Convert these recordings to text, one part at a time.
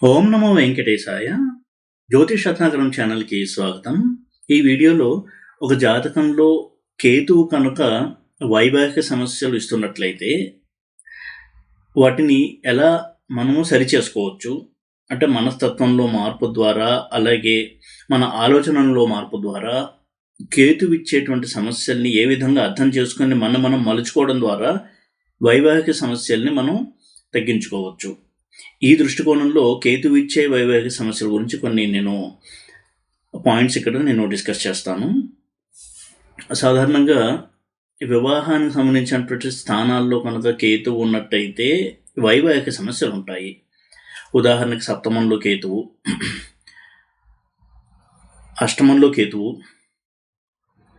ఓం నమో వెంకటేశాయ. జ్యోతిష్ రత్నాకరం ఛానల్కి స్వాగతం. ఈ వీడియోలో ఒక జాతకంలో కేతువు కనుక వైవాహిక సమస్యలు ఇస్తున్నట్లయితే వాటిని ఎలా మనము సరిచేసుకోవచ్చు, అంటే మనస్తత్వంలో మార్పు ద్వారా, అలాగే మన ఆలోచనలో మార్పు ద్వారా కేతువు ఇచ్చేటువంటి సమస్యల్ని ఏ విధంగా అర్థం చేసుకొని మనం మలుచుకోవడం ద్వారా వైవాహిక సమస్యల్ని మనం తగ్గించుకోవచ్చు. ఈ దృష్టికోణంలో కేతువు ఇచ్చే వైవాహిక సమస్యల గురించి కొన్ని పాయింట్స్ ఇక్కడ డిస్కస్ చేస్తాను. సాధారణంగా వివాహానికి సంబంధించినటువంటి స్థానాల్లో కనుక కేతువు ఉన్నట్టయితే వైవాహిక సమస్యలు ఉంటాయి. ఉదాహరణకి సప్తమంలో కేతువు, అష్టమంలో కేతువు,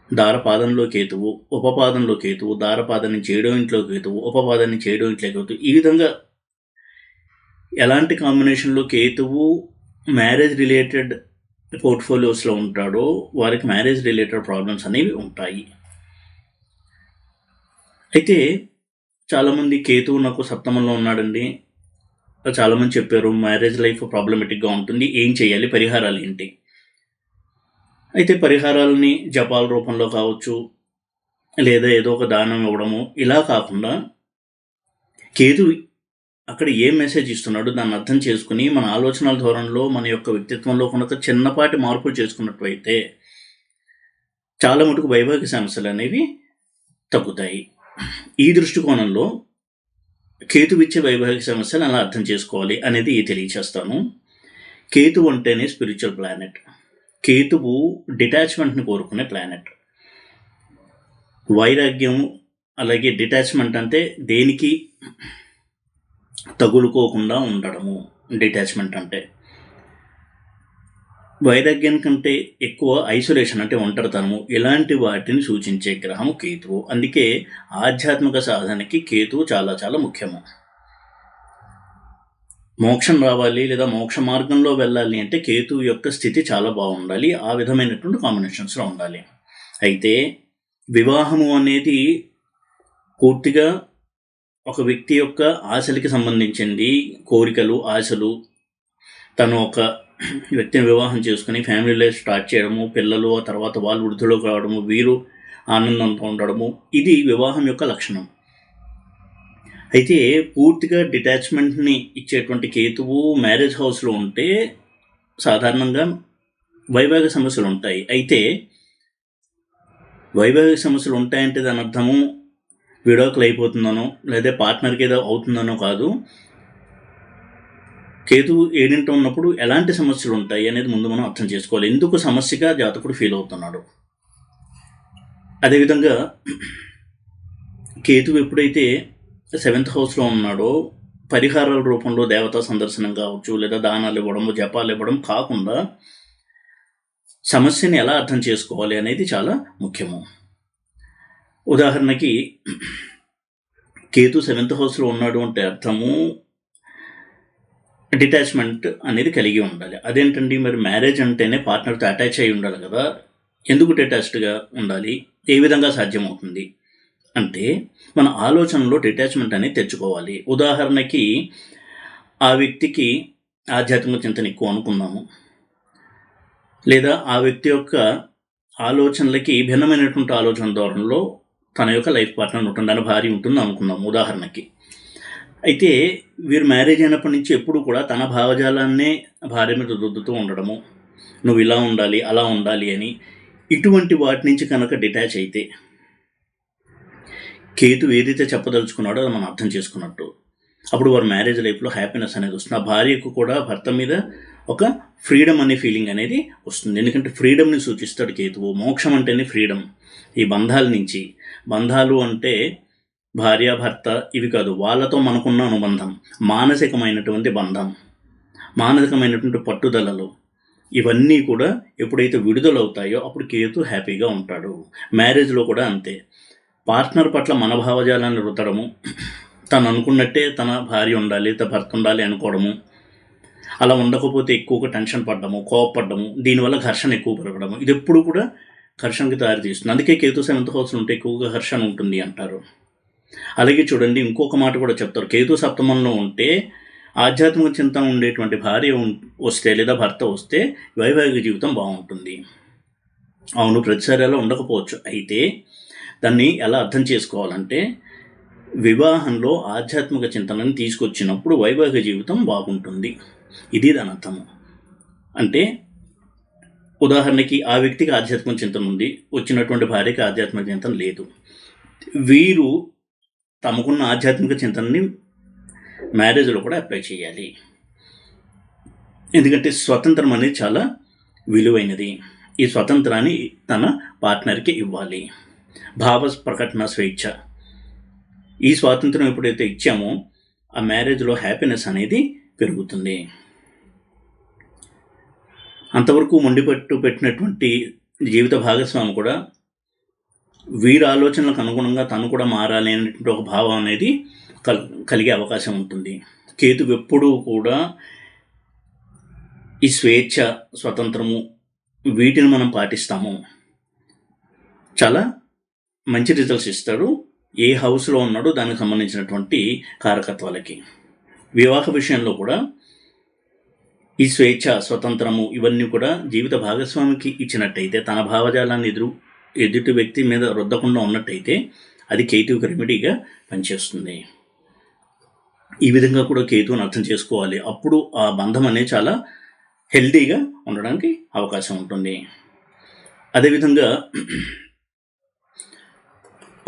దారపాదంలో కేతువు, ఉపపాదంలో కేతువు, దారపాదం నుంచి 7వ ఇంట్లో కేతువు, ఉపపాదం నుంచి 7వ ఇంట్లో కేతువు, ఈ విధంగా ఎలాంటి కాంబినేషన్లో కేతువు మ్యారేజ్ రిలేటెడ్ పోర్ట్ఫోలియోస్లో ఉంటాడో వారికి మ్యారేజ్ రిలేటెడ్ ప్రాబ్లమ్స్ అనేవి ఉంటాయి. అయితే చాలామంది కేతువు నాకు సప్తమంలో ఉన్నాడండి, చాలామంది చెప్పారు మ్యారేజ్ లైఫ్ ప్రాబ్లమెటిక్గా ఉంటుంది, ఏం చేయాలి, పరిహారాలు ఏంటి? అయితే పరిహారాలని జపాల రూపంలో కావచ్చు, లేదా ఏదో ఒక దానం ఇవ్వడము, ఇలా కాకుండా కేతు అక్కడ ఏం మెసేజ్ ఇస్తున్నాడు దాన్ని అర్థం చేసుకుని మన ఆలోచనల ధోరణిలో, మన యొక్క వ్యక్తిత్వంలో కనుక చిన్నపాటి మార్పులు చేసుకున్నట్లయితే చాలా మటుకు వైవాహిక సమస్యలు అనేవి తగ్గుతాయి. ఈ దృష్టికోణంలో కేతువు ఇచ్చే వైవాహిక సమస్యలు అలా అర్థం చేసుకోవాలి అనేది తెలియచేస్తాను. కేతువు అంటేనే స్పిరిచువల్ ప్లానెట్. కేతువు డిటాచ్మెంట్ని కోరుకునే ప్లానెట్. వైరాగ్యం అలాగే డిటాచ్మెంట్ అంటే దేనికి తగులుకోకుండా ఉండడము. డిటాచ్మెంట్ అంటే వైరాగ్యం కంటే ఎక్కువ ఐసోలేషన్ అంటే ఒంటరితనము, ఇలాంటి వాటిని సూచించే గ్రహము కేతువు. అందుకే ఆధ్యాత్మిక సాధనకి కేతువు చాలా చాలా ముఖ్యము. మోక్షం రావాలి లేదా మోక్ష మార్గంలో వెళ్ళాలి అంటే కేతువు యొక్క స్థితి చాలా బాగుండాలి, ఆ విధమైనటువంటి కాంబినేషన్స్లో ఉండాలి. అయితే వివాహము అనేది పూర్తిగా ఒక వ్యక్తి యొక్క ఆశలకి సంబంధించింది, కోరికలు, ఆశలు. తను ఒక వ్యక్తిని వివాహం చేసుకుని ఫ్యామిలీ లైఫ్ స్టార్ట్ చేయడము, పిల్లలు, ఆ తర్వాత వాళ్ళు వృద్ధిలోకి రావడము, వీరు ఆనందంతో ఉండడము, ఇది వివాహం యొక్క లక్షణం. అయితే పూర్తిగా డిటాచ్మెంట్ని ఇచ్చేటువంటి కేతువు మ్యారేజ్ హౌస్లో ఉంటే సాధారణంగా వైవాహిక సమస్యలు ఉంటాయి. అయితే వైవాహిక సమస్యలు ఉంటాయంటే దాని అర్థము విడాకులు అయిపోతుందనో లేదా పార్ట్నర్కి ఏదో అవుతుందనో కాదు. కేతువు ఏడింట ఉన్నప్పుడు ఎలాంటి సమస్యలు ఉంటాయి అనేది ముందు మనం అర్థం చేసుకోవాలి. ఎందుకు సమస్యగా జాతకుడు ఫీల్ అవుతున్నాడు. అదేవిధంగా కేతువు ఎప్పుడైతే 7th హౌస్లో ఉన్నాడో పరిహారాల రూపంలో దేవతా సందర్శనం కావచ్చు, లేదా దానాలు ఇవ్వడము, జపాలు ఇవ్వడం కాకుండా సమస్యని ఎలా అర్థం చేసుకోవాలి అనేది చాలా ముఖ్యము. ఉదాహరణకి కేతు 7th హౌస్లో ఉన్నాడు అంటే అర్థము డిటాచ్మెంట్ అనేది కలిగి ఉండాలి. అదేంటండి, మరి మ్యారేజ్ అంటేనే పార్ట్నర్తో అటాచ్ అయి ఉండాలి కదా, ఎందుకు డిటాచ్డ్గా ఉండాలి, ఏ విధంగా సాధ్యమవుతుంది అంటే మన ఆలోచనలో డిటాచ్మెంట్ అనేది తెచ్చుకోవాలి. ఉదాహరణకి ఆ వ్యక్తికి ఆధ్యాత్మిక చింతన ఎక్కువ అనుకుందాము, లేదా ఆ వ్యక్తి యొక్క ఆలోచనలకి భిన్నమైనటువంటి ఆలోచన ధోరణిలో తన యొక్క లైఫ్ పార్ట్నర్ ఉంటుంది, తన భార్య ఉంటుంది అనుకుందాం ఉదాహరణకి. అయితే వీరు మ్యారేజ్ అయినప్పటి నుంచి ఎప్పుడు కూడా తన భావజాలాన్నే భార్య మీద రుద్దుతూ ఉండడము, నువ్వు ఇలా ఉండాలి, అలా ఉండాలి అని, ఇటువంటి వాటి నుంచి కనుక డిటాచ్ అయితే కేతు ఏదైతే చెప్పదలుచుకున్నాడో అది మనం అర్థం చేసుకున్నట్టు. అప్పుడు వారు మ్యారేజ్ లైఫ్లో హ్యాపీనెస్ అనేది వస్తుంది. ఆ భార్యకు కూడా భర్త మీద ఒక ఫ్రీడమ్ అనే ఫీలింగ్ అనేది వస్తుంది. ఎందుకంటే ఫ్రీడమ్ని సూచిస్తాడు కేతువు. మోక్షం అంటేనే ఫ్రీడమ్. ఈ బంధాల నుంచి, బంధాలు అంటే భార్య భర్త ఇవి కాదు, వాళ్ళతో మనకున్న అనుబంధం, మానసికమైనటువంటి బంధం, మానసికమైనటువంటి పట్టుదలలు, ఇవన్నీ కూడా ఎప్పుడైతే విడుదలవుతాయో అప్పుడు కేతు హ్యాపీగా ఉంటాడు. మ్యారేజ్లో కూడా అంతే. పార్ట్నర్ పట్ల మన భావజాలాన్ని రుద్దడము, తను అనుకున్నట్టే తన భార్య ఉండాలి, తన భర్త ఉండాలి అనుకోవడము, అలా ఉండకపోతే ఎక్కువగా టెన్షన్ పడ్డము, కోపపడ్డము, దీనివల్ల ఘర్షణ ఎక్కువ పెరగడము, ఇది ఎప్పుడు కూడా ఘర్షణకి దారితీస్తుంది. అందుకే కేతు 7th హౌస్లో ఉంటే ఎక్కువగా ఘర్షణ ఉంటుంది అంటారు. అలాగే చూడండి, ఇంకొక మాట కూడా చెప్తారు, కేతు సప్తమంలో ఉంటే ఆధ్యాత్మిక చింతన ఉండేటువంటి భార్య వస్తే లేదా భర్త వస్తే వైవాహిక జీవితం బాగుంటుంది. అవును, ప్రతిసారి అలా ఉండకపోవచ్చు. అయితే దాన్ని ఎలా అర్థం చేసుకోవాలంటే, వివాహంలో ఆధ్యాత్మిక చింతనని తీసుకొచ్చినప్పుడు వైవాహిక జీవితం బాగుంటుంది. ఇది దాని అర్థము. అంటే ఉదాహరణకి ఆ వ్యక్తికి ఆధ్యాత్మిక చింతన ఉంది, వచ్చినటువంటి భార్యకి ఆధ్యాత్మిక చింతన లేదు. వీరు తమకున్న ఆధ్యాత్మిక చింతనని మ్యారేజ్లో కూడా అప్లై చేయాలి. ఎందుకంటే స్వతంత్రం అనేది చాలా విలువైనది. ఈ స్వతంత్రాన్ని తన పార్ట్నర్కి ఇవ్వాలి. భావ ప్రకటన స్వేచ్ఛ, ఈ స్వాతంత్రం ఎప్పుడైతే ఇచ్చామో ఆ మ్యారేజ్లో హ్యాపీనెస్ అనేది పెరుగుతుంది. అంతవరకు మొండిపట్టు పెట్టినటువంటి జీవిత భాగస్వామి కూడా వీరి ఆలోచనలకు అనుగుణంగా తను కూడా మారాలి అనేటువంటి ఒక భావం అనేది కలిగే అవకాశం ఉంటుంది. కేతు ఎప్పుడూ కూడా ఈ స్వేచ్ఛ, స్వతంత్రము వీటిని మనం పాటిస్తాము, చాలా మంచి రిజల్ట్స్ ఇస్తాడు. ఏ హౌస్లో ఉన్నాడో దానికి సంబంధించినటువంటి కారకత్వాలకి. వివాహ విషయంలో కూడా ఈ స్వేచ్ఛ, స్వతంత్రము ఇవన్నీ కూడా జీవిత భాగస్వామికి ఇచ్చినట్టయితే, తన భావజాలాన్ని ఎదుటి వ్యక్తి మీద రుద్దకుండా ఉన్నట్టయితే అది కేతువుకి రెమెడీగా పనిచేస్తుంది. ఈ విధంగా కూడా కేతువుని అర్థం చేసుకోవాలి. అప్పుడు ఆ బంధం అనేది చాలా హెల్తీగా ఉండడానికి అవకాశం ఉంటుంది. అదేవిధంగా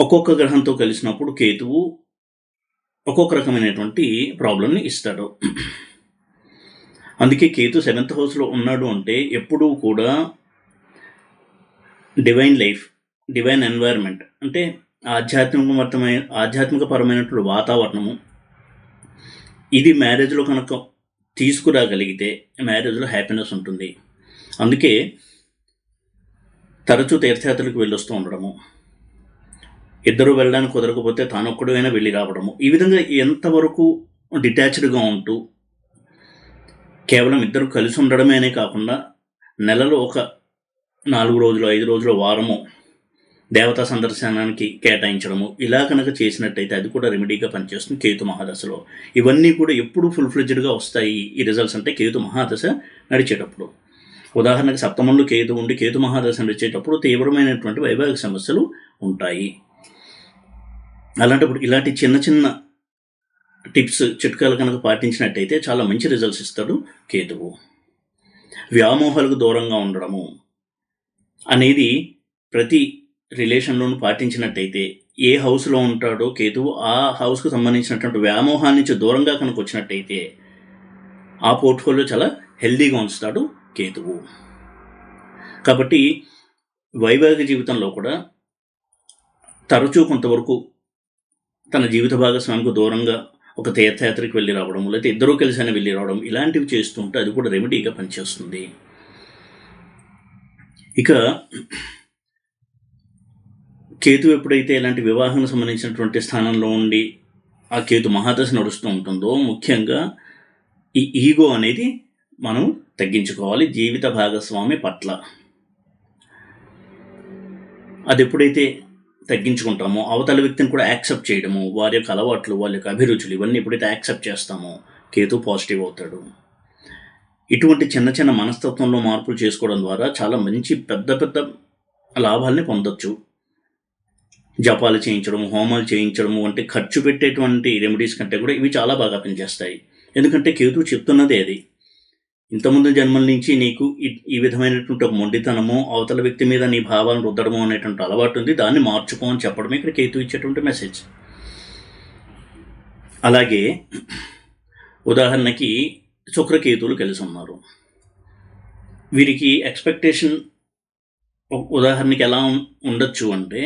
ఒక్కొక్క గ్రహంతో కలిసినప్పుడు కేతువు ఒక్కొక్క రకమైనటువంటి ప్రాబ్లంని ఇస్తాడు. అందుకే కేతు 7th హౌస్లో ఉన్నాడు అంటే ఎప్పుడూ కూడా డివైన్ లైఫ్, డివైన్ ఎన్వైర్న్మెంట్ అంటే ఆధ్యాత్మికపరమైనటువంటి వాతావరణము ఇది మ్యారేజ్లో కనుక తీసుకురాగలిగితే మ్యారేజ్లో హ్యాపీనెస్ ఉంటుంది. అందుకే తరచూ తీర్థయాత్రలకు వెళ్ళొస్తూ ఉండడము, ఇద్దరు వెళ్ళడానికి కుదరకపోతే తానొక్కడైనా వెళ్ళి రావడము, ఈ విధంగా ఎంతవరకు డిటాచ్డ్గా ఉంటూ కేవలం ఇద్దరు కలిసి ఉండడమేనే కాకుండా నెలలో ఒక 4 రోజులు, 5 రోజులు, వారము దేవతా సందర్శనానికి కేటాయించడము, ఇలా కనుక చేసినట్టయితే అది కూడా రెమెడీగా పనిచేస్తుంది కేతు మహాదశలో. ఇవన్నీ కూడా ఎప్పుడు ఫుల్ ఫ్లెడ్జ్డ్గా వస్తాయి ఈ రిజల్ట్స్ అంటే కేతు మహాదశ నడిచేటప్పుడు. ఉదాహరణకు సప్తమంలో కేతు ఉండి కేతు మహాదశ నడిచేటప్పుడు తీవ్రమైనటువంటి వైవాహిక సమస్యలు ఉంటాయి. అలాంటప్పుడు ఇలాంటి చిన్న చిన్న టిప్స్, చిట్కాలు కనుక పాటించినట్టయితే చాలా మంచి రిజల్ట్స్ ఇస్తాడు కేతువు. వ్యామోహాలకు దూరంగా ఉండడము అనేది ప్రతి రిలేషన్లోనూ పాటించినట్టయితే, ఏ హౌస్లో ఉంటాడో కేతువు ఆ హౌస్కు సంబంధించినటువంటి వ్యామోహాన్ని నుంచి దూరంగా కనుక వచ్చినట్టయితే ఆ పోర్ట్ఫోలియో చాలా హెల్దీగా ఉంచుతాడు కేతువు. కాబట్టి వైవాహిక జీవితంలో కూడా తరచూ కొంతవరకు తన జీవిత భాగస్వామికి దూరంగా ఒక తీర్థయాత్రకి వెళ్ళి రావడం, లేకపోతే ఇద్దరూ కలిసి వెళ్ళి రావడం, ఇలాంటివి చేస్తుంటే అది కూడా రెమెడీగా పనిచేస్తుంది. ఇక కేతు ఎప్పుడైతే ఇలాంటి వివాహానికి సంబంధించినటువంటి స్థానంలో ఉండి ఆ కేతు మహాదశ నడుస్తూ ఉంటుందో, ముఖ్యంగా ఈ ఈగో అనేది మనం తగ్గించుకోవాలి జీవిత భాగస్వామి పట్ల. అది ఎప్పుడైతే తగ్గించుకుంటామో అవతల వ్యక్తిని కూడా యాక్సెప్ట్ చేయడము, వారి యొక్క అలవాట్లు, వాళ్ళ యొక్క అభిరుచులు ఇవన్నీ ఎప్పుడైతే యాక్సెప్ట్ చేస్తామో కేతు పాజిటివ్ అవుతాడు. ఇటువంటి చిన్న చిన్న మనస్తత్వంలో మార్పులు చేసుకోవడం ద్వారా చాలా మంచి పెద్ద పెద్ద లాభాలని పొందొచ్చు. జపాలు చేయించడము, హోమాలు చేయించడము అంటే ఖర్చు పెట్టేటువంటి రెమెడీస్ కంటే కూడా ఇవి చాలా బాగా పనిచేస్తాయి. ఎందుకంటే కేతు చెప్తున్నదే అది. ఇంతకుముందు జన్మల నుంచి నీకు ఈ విధమైనటువంటి ఒక మొండితనము, అవతల వ్యక్తి మీద నీ భావాలను రుద్దడము అనేటువంటి అలవాటు ఉంది, దాన్ని మార్చుకో అని చెప్పడమే ఇక్కడ కేతు ఇచ్చేటువంటి మెసేజ్. అలాగే ఉదాహరణకి శుక్రకేతువులు కలిసి ఉన్నారు. వీరికి ఎక్స్పెక్టేషన్ ఉదాహరణకి ఎలా ఉండొచ్చు అంటే,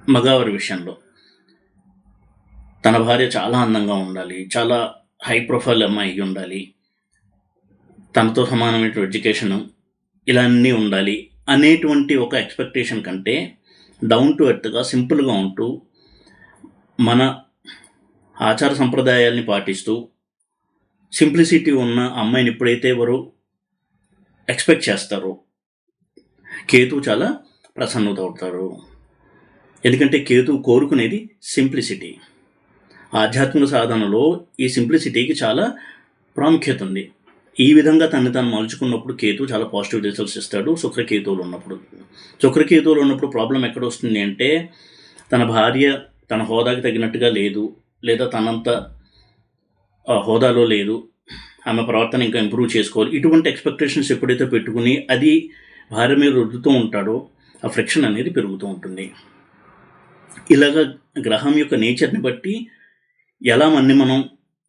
మగవారి విషయంలో తన భార్య చాలా అందంగా ఉండాలి, చాలా హై ప్రొఫైల్ అమ్మాయి ఉండాలి, తనతో సమానమైన ఎడ్యుకేషను ఇలా అన్నీ ఉండాలి అనేటువంటి ఒక ఎక్స్పెక్టేషన్ కంటే డౌన్ టు ఎర్త్గా సింపుల్గా ఉంటూ మన ఆచార సంప్రదాయాల్ని పాటిస్తూ సింప్లిసిటీ ఉన్న అమ్మాయిని ఎప్పుడైతే వారు ఎక్స్పెక్ట్ చేస్తారో కేతు చాలా ప్రసన్నత అవుతారు. ఎందుకంటే కేతు కోరుకునేది సింప్లిసిటీ. ఆధ్యాత్మిక సాధనలో ఈ సింప్లిసిటీకి చాలా ప్రాముఖ్యత ఉంది. ఈ విధంగా తను మలుచుకున్నప్పుడు కేతు చాలా పాజిటివ్ రిజల్ట్స్ ఇస్తాడు. శుక్రకేతువులు ఉన్నప్పుడు ప్రాబ్లం ఎక్కడ వస్తుంది అంటే, తన భార్య తన హోదాకి తగినట్టుగా లేదు, లేదా తనంత హోదాలో లేదు, ఆమె ప్రవర్తన ఇంకా ఇంప్రూవ్ చేసుకోవాలి, ఇటువంటి ఎక్స్పెక్టేషన్స్ ఎప్పుడైతే పెట్టుకుని అది భార్య మీద రుద్దుతూ ఉంటాడో ఆ ఫ్రిక్షన్ అనేది పెరుగుతూ ఉంటుంది. ఇలాగ గ్రహం యొక్క నేచర్ని బట్టి ఎలా మనం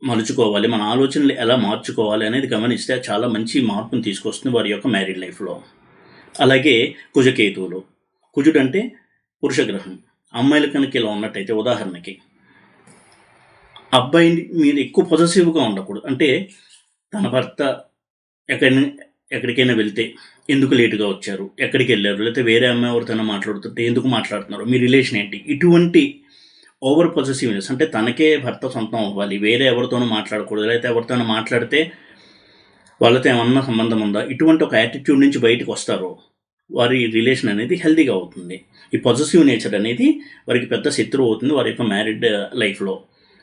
మలుచుకోవాలి, మన ఆలోచనలు ఎలా మార్చుకోవాలి అనేది గమనిస్తే చాలా మంచి మార్పును తీసుకొస్తుంది వారి యొక్క మ్యారీడ్ లైఫ్లో. అలాగే కుజకేతువులు. కుజుడు అంటే పురుషగ్రహం. అమ్మాయిల కనుక ఇలా ఉన్నట్టయితే, ఉదాహరణకి అబ్బాయిని మీద ఎక్కువ పొజెసివ్గా ఉండకూడదు. అంటే తన భర్త ఎక్కడికైనా వెళ్తే ఎందుకు లేటుగా వచ్చారు, ఎక్కడికి వెళ్ళారు, లేకపోతే వేరే అమ్మాయి ఎవరితోనో మాట్లాడుతుంటే ఎందుకు మాట్లాడుతున్నారు, మీ రిలేషన్ ఏంటి, ఇటువంటి ఓవర్ పొజెసివ్నెస్, అంటే తనకే భర్త సొంతం అవ్వాలి, వేరే ఎవరితోనూ మాట్లాడకూడదు, లేకపోతే ఎవరితోనో మాట్లాడితే వాళ్ళతో ఏమన్నా సంబంధం ఉందా, ఇటువంటి ఒక యాటిట్యూడ్ నుంచి బయటకు వస్తారో వారి రిలేషన్ అనేది హెల్తీగా అవుతుంది. ఈ పొజెసివ్ నేచర్ అనేది వారికి పెద్ద శత్రువు అవుతుంది వారి యొక్క మ్యారీడ్ లైఫ్లో,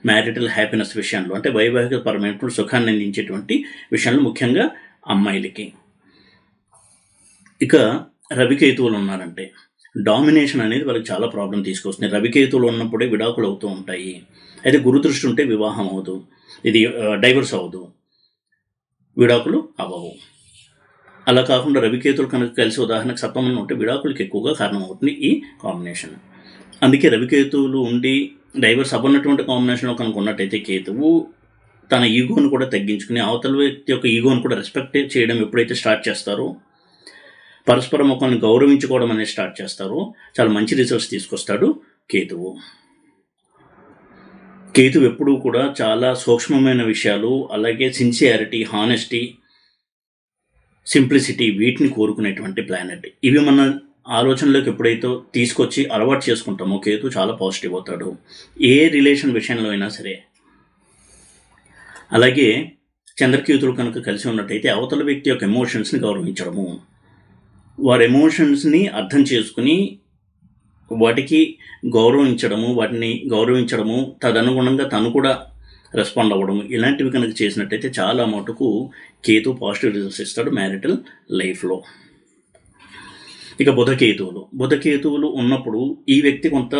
మ్యారిటల్ హ్యాపీనెస్ విషయంలో, అంటే వైవాహిక పరమైనటువంటి సుఖాన్ని అందించేటువంటి విషయంలో, ముఖ్యంగా అమ్మాయిలకి. ఇక రవికేతువులు ఉన్నారంటే డామినేషన్ అనేది వాళ్ళకి చాలా ప్రాబ్లం తీసుకొస్తుంది. రవికేతువులు ఉన్నప్పుడే విడాకులు అవుతూ ఉంటాయి. అయితే గురుదృష్టి ఉంటే వివాహం అవ్వదు, ఇది డైవర్స్ అవ్వదు, విడాకులు అవ్వవు. అలా కాకుండా రవికేతువులు కనుక కలిసి ఉదాహరణకు సప్తమంలో ఉంటే విడాకులకి ఎక్కువగా కారణం అవుతుంది ఈ కాంబినేషన్. అందుకే రవికేతువులు ఉండి డైవర్స్ అవ్వనటువంటి కాంబినేషన్లో కనుక ఉన్నట్టయితే కేతువు తన ఈగోను కూడా తగ్గించుకుని అవతల వ్యక్తి యొక్క ఈగోను కూడా రెస్పెక్ట్ చేయడం ఎప్పుడైతే స్టార్ట్ చేస్తారో, పరస్పరం ఒకరిని గౌరవించుకోవడం అనేది స్టార్ట్ చేస్తారో చాలా మంచి రిజల్ట్స్ తీసుకొస్తాడు కేతువు. కేతువు ఎప్పుడూ కూడా చాలా సూక్ష్మమైన విషయాలు, అలాగే సిన్సియారిటీ, హానెస్టీ, సింప్లిసిటీ, వీటిని కోరుకునేటువంటి ప్లానెట్. ఇవి మన ఆలోచనలోకి ఎప్పుడైతే తీసుకొచ్చి అలవాటు చేసుకుంటామో కేతు చాలా పాజిటివ్ అవుతాడు, ఏ రిలేషన్ విషయంలో అయినా సరే. అలాగే చంద్రకేతులు కనుక కలిసి ఉన్నట్టయితే అవతల వ్యక్తి యొక్క ఎమోషన్స్ని గౌరవించడము, వారి ఎమోషన్స్ని అర్థం చేసుకుని వాటికి వాటిని గౌరవించడము, తదనుగుణంగా తను కూడా రెస్పాండ్ అవ్వడము, ఇలాంటివి కనుక చేసినట్టయితే చాలా మటుకు కేతు పాజిటివ్ రిజల్ట్స్ ఇస్తాడు మ్యారిటల్ లైఫ్లో. ఇక బుధకేతువులు ఉన్నప్పుడు ఈ వ్యక్తి కొంత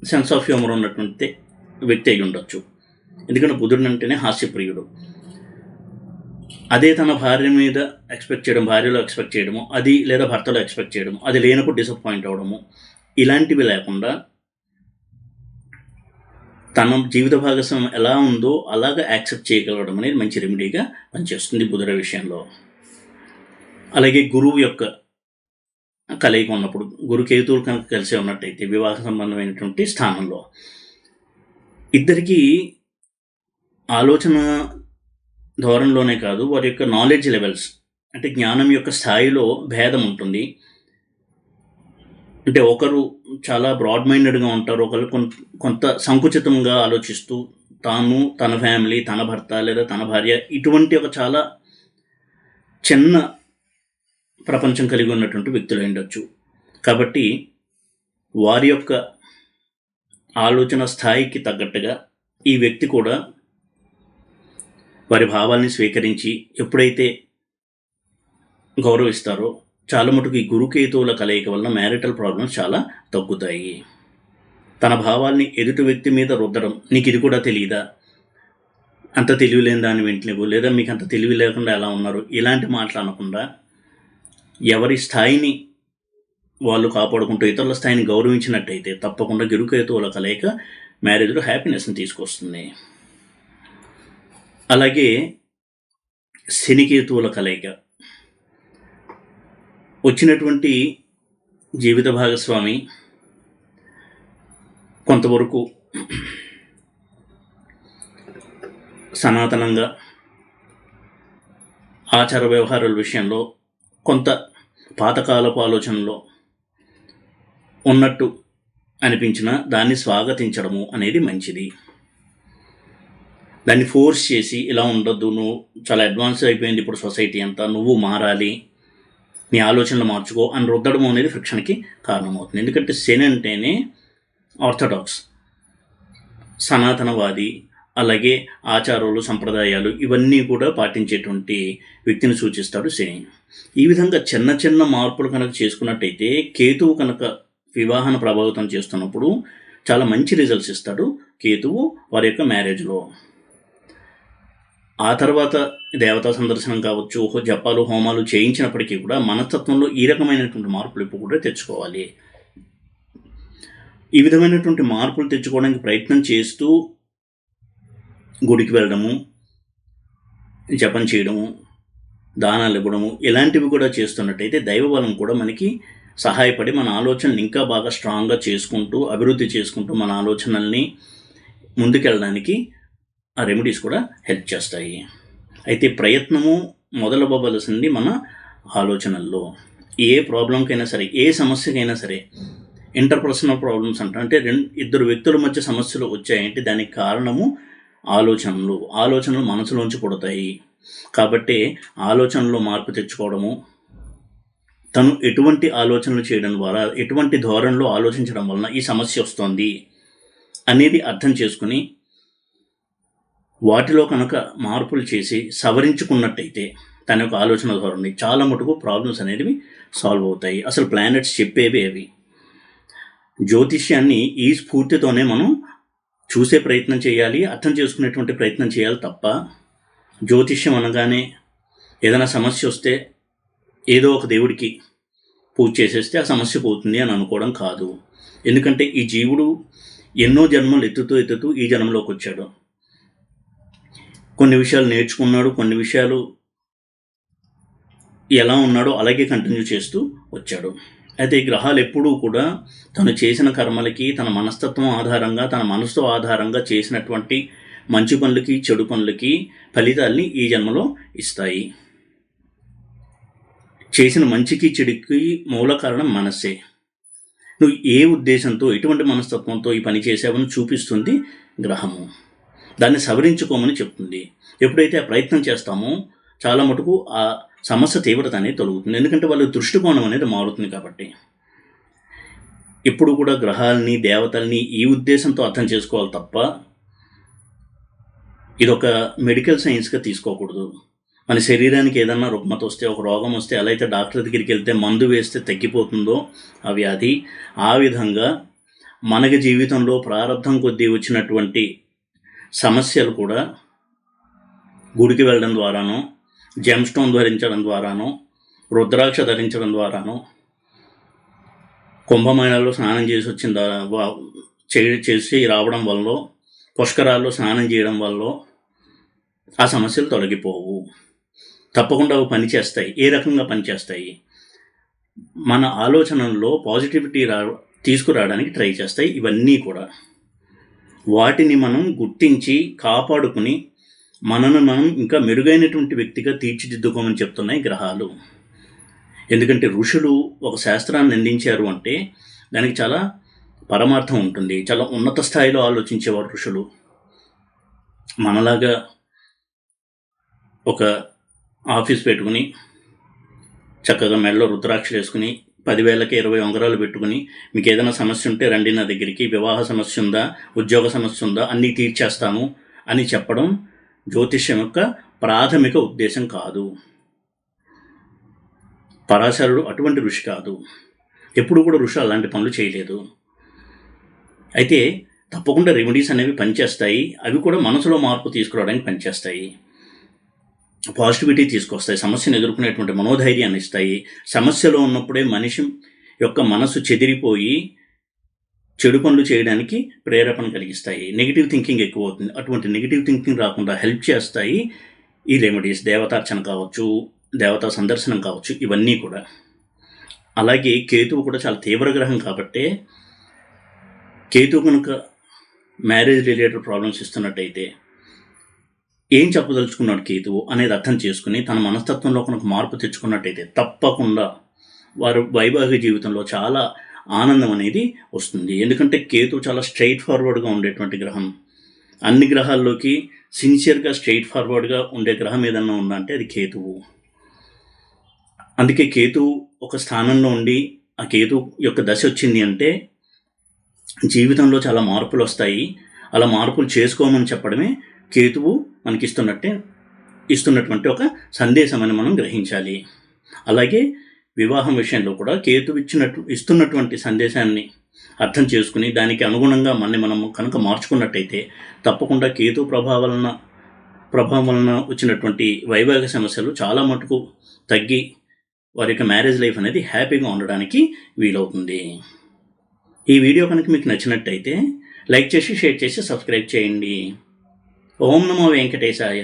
సెన్స్ ఆఫ్ హ్యూమర్ ఉన్నటువంటి వ్యక్తి అయి ఉండొచ్చు, ఎందుకంటే బుధుడు అంటేనే హాస్యప్రియుడు. అదే తన భార్య మీద భార్యలో ఎక్స్పెక్ట్ చేయడము, అది లేదా భర్తలో ఎక్స్పెక్ట్ చేయడము, అది లేనప్పుడు డిసప్పాయింట్ అవ్వడము, ఇలాంటివి లేకుండా తన జీవిత భాగస్వామ్యం ఎలా ఉందో అలాగా యాక్సెప్ట్ చేయగలగడం అనేది మంచి రెమెడీగా పనిచేస్తుంది బుధుల విషయంలో. అలాగే గురువు యొక్క కలయిక ఉన్నప్పుడు, గురుకేతువులు కనుక కలిసి ఉన్నట్టయితే వివాహ సంబంధమైనటువంటి స్థానంలో ఇద్దరికీ ఆలోచన ధోరణిలోనే కాదు, వారి యొక్క నాలెడ్జ్ లెవెల్స్, అంటే జ్ఞానం యొక్క స్థాయిలో భేదం ఉంటుంది. అంటే ఒకరు చాలా బ్రాడ్ మైండెడ్గా ఉంటారు, ఒకరు కొంత సంకుచితంగా ఆలోచిస్తూ తాను, తన ఫ్యామిలీ, తన భర్త లేదా తన భార్య, ఇటువంటి ఒక చాలా చిన్న ప్రపంచం కలిగి ఉన్నటువంటి వ్యక్తులు ఉండొచ్చు. కాబట్టి వారి యొక్క ఆలోచన స్థాయికి తగ్గట్టుగా ఈ వ్యక్తి కూడా వారి భావాల్ని స్వీకరించి ఎప్పుడైతే గౌరవిస్తారో చాలా మటుకు ఈ గురుకేతువుల కలయిక వల్ల మ్యారిటల్ ప్రాబ్లమ్స్ చాలా తగ్గుతాయి. తన భావాల్ని ఎదుటి వ్యక్తి మీద రుద్దడం, నీకు ఇది కూడా తెలియదా, అంత తెలివి లేని దాన్ని వింటలేవు, లేదా మీకు అంత తెలివి లేకుండా ఎలా ఉన్నారు, ఇలాంటి మాటలు అనకుండా ఎవరి స్థాయిని వాళ్ళు కాపాడుకుంటూ ఇతరుల స్థాయిని గౌరవించినట్టయితే తప్పకుండా గురుకేతువుల కలయిక మ్యారేజ్లో హ్యాపీనెస్ని తీసుకొస్తుంది. అలాగే శనికేతువుల కలయిక వచ్చినటువంటి జీవిత భాగస్వామి కొంతవరకు సనాతనంగా ఆచార వ్యవహారాల విషయంలో కొంత పాతకాలపు ఆలోచనలో ఉన్నట్టు అనిపించిన దాన్ని స్వాగతించడము అనేది మంచిది. దాన్ని ఫోర్స్ చేసి ఇలా ఉండొద్దు, నువ్వు చాలా అడ్వాన్స్ అయిపోయింది ఇప్పుడు సొసైటీ అంతా, నువ్వు మారాలి, నీ ఆలోచనలు మార్చుకో అని రుద్దడం అనేది ఫ్రిక్షన్కి కారణమవుతుంది. ఎందుకంటే శని అంటేనే ఆర్థడాక్స్, సనాతనవాది, అలాగే ఆచారాలు, సంప్రదాయాలు ఇవన్నీ కూడా పాటించేటువంటి వ్యక్తిని సూచిస్తాడు శని. ఈ విధంగా చిన్న చిన్న మార్పులు కనుక చేసుకున్నట్టయితే కేతువు కనుక వివాహాన్ని ప్రభావితం చేస్తున్నప్పుడు చాలా మంచి రిజల్ట్స్ ఇస్తాడు కేతువు వారి యొక్క మ్యారేజ్లో. ఆ తర్వాత దేవతా సందర్శనం కావచ్చు, జపాలు, హోమాలు చేయించినప్పటికీ కూడా మనస్తత్వంలో ఈ రకమైనటువంటి మార్పులు ఇప్పుడు కూడా తెచ్చుకోవాలి. ఈ విధమైనటువంటి మార్పులు తెచ్చుకోవడానికి ప్రయత్నం చేస్తూ గుడికి వెళ్ళడము, జపం చేయడము, దానాలు ఇవ్వడము ఇలాంటివి కూడా చేస్తున్నట్టయితే దైవబలం కూడా మనకి సహాయపడి మన ఆలోచనలు ఇంకా బాగా స్ట్రాంగ్గా చేసుకుంటూ అభివృద్ధి చేసుకుంటూ మన ఆలోచనల్ని ముందుకెళ్ళడానికి ఆ రెమెడీస్ కూడా హెల్ప్ చేస్తాయి. అయితే ప్రయత్నము మొదలవ్వవలసింది మన ఆలోచనల్లో. ఏ ప్రాబ్లంకైనా సరే, ఏ సమస్యకైనా సరే, ఇంటర్పర్సనల్ ప్రాబ్లమ్స్ అంటే ఇద్దరు వ్యక్తుల మధ్య సమస్యలు వచ్చాయంటే దానికి కారణము ఆలోచనలు మనసులోంచి పుడతాయి. కాబట్టి ఆలోచనలో మార్పు తెచ్చుకోవడము, తను ఎటువంటి ఆలోచనలు చేయడం ద్వారా, ఎటువంటి ధోరణిలో ఆలోచించడం వలన ఈ సమస్య వస్తుంది అనేది అర్థం చేసుకుని వాటిలో కనుక మార్పులు చేసి సవరించుకున్నట్టయితే తన యొక్క ఆలోచన ధోరణి చాలా మటుకు ప్రాబ్లమ్స్ అనేవి సాల్వ్ అవుతాయి. అసలు ప్లానెట్స్ చెప్పేవి అవి. జ్యోతిష్యాన్ని ఈ స్ఫూర్తితోనే మనం చూసే ప్రయత్నం చేయాలి, అర్థం చేసుకునేటువంటి ప్రయత్నం చేయాలి తప్ప జ్యోతిష్యం అనగానే ఏదైనా సమస్య వస్తే ఏదో ఒక దేవుడికి పూజ చేసేస్తే ఆ సమస్య పోతుంది అని అనుకోవడం కాదు. ఎందుకంటే ఈ జీవుడు ఎన్నో జన్మలు ఎత్తుతూ ఈ జన్మలోకి వచ్చాడు. కొన్ని విషయాలు నేర్చుకున్నాడు, కొన్ని విషయాలు ఎలా ఉన్నాడో అలాగే కంటిన్యూ చేస్తూ వచ్చాడు. అయితే ఈ గ్రహాలు ఎప్పుడూ కూడా తను చేసిన కర్మలకి, తన మనస్తత్వం ఆధారంగా, తన మనసుతో ఆధారంగా చేసినటువంటి మంచి పనులకి, చెడు పనులకి ఫలితాల్ని ఈ జన్మలో ఇస్తాయి. చేసిన మంచికి చెడుకి మూల కారణం మనస్సే. నువ్వు ఏ ఉద్దేశంతో, ఎటువంటి మనస్తత్వంతో ఈ పని చేసావని చూపిస్తుంది గ్రహము. దాన్ని సవరించుకోమని చెప్తుంది. ఎప్పుడైతే ఆ ప్రయత్నం చేస్తామో చాలా మటుకు ఆ సమస్య తీవ్రత అనేది తొలగుతుంది. ఎందుకంటే వాళ్ళ దృష్టికోణం అనేది మారుతుంది కాబట్టి. ఎప్పుడు కూడా గ్రహాలని, దేవతల్ని ఈ ఉద్దేశంతో అర్థం చేసుకోవాలి తప్ప ఇదొక మెడికల్ సైన్స్గా తీసుకోకూడదు. మన శరీరానికి ఏదన్నా రుగ్మత వస్తే, ఒక రోగం వస్తే ఎలా అయితే డాక్టర్ దగ్గరికి వెళ్తే మందు వేస్తే తగ్గిపోతుందో ఆ వ్యాధి, ఆ విధంగా మనకి జీవితంలో ప్రారంధం కొద్దీ వచ్చినటువంటి సమస్యలు కూడా గుడికి వెళ్ళడం ద్వారానో, జెమ్ స్టోన్ ధరించడం ద్వారానో, రుద్రాక్ష ధరించడం ద్వారానో, కుంభమేళాల్లో స్నానం చేసి రావడం వల్ల, పుష్కరాల్లో స్నానం చేయడం వల్ల ఆ సమస్యలు తొలగిపోవు. తప్పకుండా అవి పనిచేస్తాయి. ఏ రకంగా పనిచేస్తాయి? మన ఆలోచనల్లో పాజిటివిటీ తీసుకురావడానికి ట్రై చేస్తాయి ఇవన్నీ కూడా. వాటిని మనం గుర్తించి కాపాడుకుని మనను మనం ఇంకా మెరుగైనటువంటి వ్యక్తిగా తీర్చిదిద్దుకోమని చెప్తున్నాయి గ్రహాలు. ఎందుకంటే ఋషులు ఒక శాస్త్రాన్ని అందించారు అంటే దానికి చాలా పరమార్థం ఉంటుంది. చాలా ఉన్నత స్థాయిలో ఆలోచించేవారు ఋషులు. మనలాగా ఒక ఆఫీస్ పెట్టుకుని చక్కగా మెడలో రుద్రాక్షలు వేసుకుని 10,000కి 20 ఉంగరాలు పెట్టుకుని మీకు ఏదైనా సమస్య ఉంటే రండి నా దగ్గరికి, వివాహ సమస్య ఉందా, ఉద్యోగ సమస్య ఉందా, అన్నీ తీర్చేస్తాము అని చెప్పడం జ్యోతిష్యం యొక్క ప్రాథమిక ఉద్దేశం కాదు. పరాశరుడు అటువంటి ఋషి కాదు. ఎప్పుడు కూడా ఋషి అలాంటి పనులు చేయలేదు. అయితే తప్పకుండా రెమెడీస్ అనేవి పనిచేస్తాయి. అవి కూడా మనసులో మార్పు తీసుకురావడానికి పనిచేస్తాయి. పాజిటివిటీ తీసుకొస్తాయి. సమస్యను ఎదుర్కొనేటువంటి మనోధైర్యాన్ని ఇస్తాయి. సమస్యలో ఉన్నప్పుడే మనిషి యొక్క మనసు చెదిరిపోయి చెడు పనులు చేయడానికి ప్రేరేపణ కలిగిస్తాయి. నెగిటివ్ థింకింగ్ ఎక్కువ అవుతుంది. అటువంటి నెగిటివ్ థింకింగ్ రాకుండా హెల్ప్ చేస్తాయి ఈ రెమెడీస్. దేవతార్చన కావచ్చు, దేవతా సందర్శనం కావచ్చు, ఇవన్నీ కూడా. అలాగే కేతువు కూడా చాలా తీవ్ర గ్రహం కాబట్టి కేతువు కనుక మ్యారేజ్ రిలేటెడ్ ప్రాబ్లమ్స్ ఇస్తున్నట్టయితే ఏం చెప్పదలుచుకున్నాడు కేతువు అనేది అర్థం చేసుకుని తన మనస్తత్వంలో కనుక మార్పు తెచ్చుకున్నట్టయితే తప్పకుండా వారు వైవాహిక జీవితంలో చాలా ఆనందం అనేది వస్తుంది. ఎందుకంటే కేతువు చాలా స్ట్రైట్ ఫార్వర్డ్గా ఉండేటువంటి గ్రహం. అన్ని గ్రహాల్లోకి సిన్సియర్గా స్ట్రైట్ ఫార్వర్డ్గా ఉండే గ్రహం ఏదన్నా ఉందంటే అది కేతువు. అందుకే కేతువు ఒక స్థానంలో ఉండి ఆ కేతువు యొక్క దశ వచ్చింది అంటే జీవితంలో చాలా మార్పులు వస్తాయి. అలా మార్పులు చేసుకోమని చెప్పడమే కేతువు మనకి ఇస్తున్నటువంటి ఒక సందేశం అని మనం గ్రహించాలి. అలాగే వివాహం విషయంలో కూడా కేతువు ఇస్తున్నటువంటి సందేశాన్ని అర్థం చేసుకుని దానికి అనుగుణంగా మనం కనుక మార్చుకున్నట్టయితే తప్పకుండా కేతు ప్రభావం వలన వచ్చినటువంటి వైవాహిక సమస్యలు చాలా మటుకు తగ్గి వారి యొక్క మ్యారేజ్ లైఫ్ అనేది హ్యాపీగా ఉండడానికి వీలవుతుంది. ఈ వీడియో కనుక మీకు నచ్చినట్టయితే లైక్ చేసి, షేర్ చేసి, సబ్స్క్రైబ్ చేయండి. ఓం నమో వెంకటేశాయ.